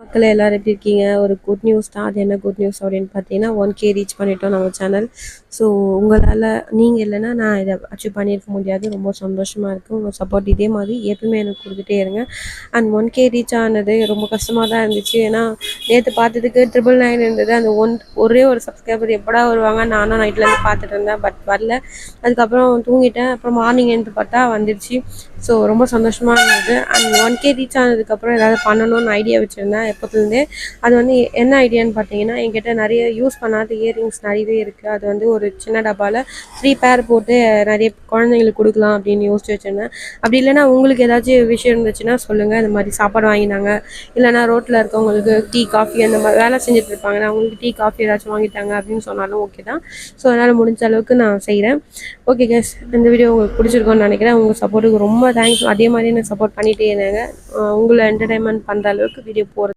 மக்களே எல்லாரும் எப்படி இருக்கீங்க? ஒரு குட் நியூஸ் தான். அது என்ன குட் நியூஸ் அப்படின்னு பார்த்தீங்கன்னா 1K ரீச் பண்ணிட்டோம் நம்ம சேனல். ஸோ உங்களால் நீங்கள் இல்லைன்னா நான் இதை அச்சீவ் பண்ணியிருக்க முடியாது. ரொம்ப சந்தோஷமாக இருக்குது. உங்கள் சப்போர்ட் இதே மாதிரி எப்பவுமே எனக்கு கொடுத்துட்டே இருங்க. அண்ட் 1K ரீச் ஆனது ரொம்ப கஷ்டமாக தான் இருந்துச்சு. ஏன்னா நேற்று பார்த்ததுக்கு 999 இருந்தது. அந்த ஒரே ஒரு சப்ஸ்கிரைபர் எப்படா வருவாங்க நானும் நைட்லேருந்து பார்த்துட்டு இருந்தேன். பட் வரல. அதுக்கப்புறம் தூங்கிட்டேன். அப்புறம் மார்னிங் எழுந்து பார்த்தா வந்துடுச்சு. ஸோ ரொம்ப சந்தோஷமாக இருந்தது. அண்ட் 1K ரீச் ஆனதுக்கப்புறம் ஏதாவது பண்ணணும்னு ஐடியா வச்சுருந்தேன் எப்போத்துலேருந்தே. அது வந்து என்ன ஐடியான்னு பார்த்தீங்கன்னா, என்கிட்ட நிறைய யூஸ் பண்ணாத இயரிங்ஸ் நிறையவே இருக்குது. அது வந்து ஒரு சின்ன டப்பாவில் 3 பேர் போட்டு நிறைய குழந்தைங்களுக்கு கொடுக்கலாம் அப்படின்னு யோசிச்சு வச்சுருந்தேன். அப்படி இல்லைனா உங்களுக்கு ஏதாச்சும் விஷயம் இருந்துச்சுன்னா சொல்லுங்கள். இந்த மாதிரி சாப்பாடு வாங்கினாங்க, இல்லைனா ரோட்டில் இருக்கவங்களுக்கு டீ காஃபி அந்த மாதிரி வேலை செஞ்சுட்டு இருப்பாங்க, அவங்களுக்கு டீ காஃபி ஏதாச்சும் வாங்கிட்டாங்க அப்படின்னு சொன்னாலும் ஓகே தான். ஸோ அதனால் முடிஞ்ச அளவுக்கு நான் செய்கிறேன். ஓகே கேஸ், இந்த வீடியோ உங்களுக்கு பிடிச்சிருக்கோன்னு நினைக்கிறேன். உங்கள் சப்போர்ட்டுக்கு ரொம்ப தேங்க்ஸ். அதே மாதிரி எனக்கு சப்போர்ட் பண்ணிகிட்டே இருந்தாங்க. உங்களை என்டர்டைன்மெண்ட் பண்ணுற அளவுக்கு வீடியோ போகிறது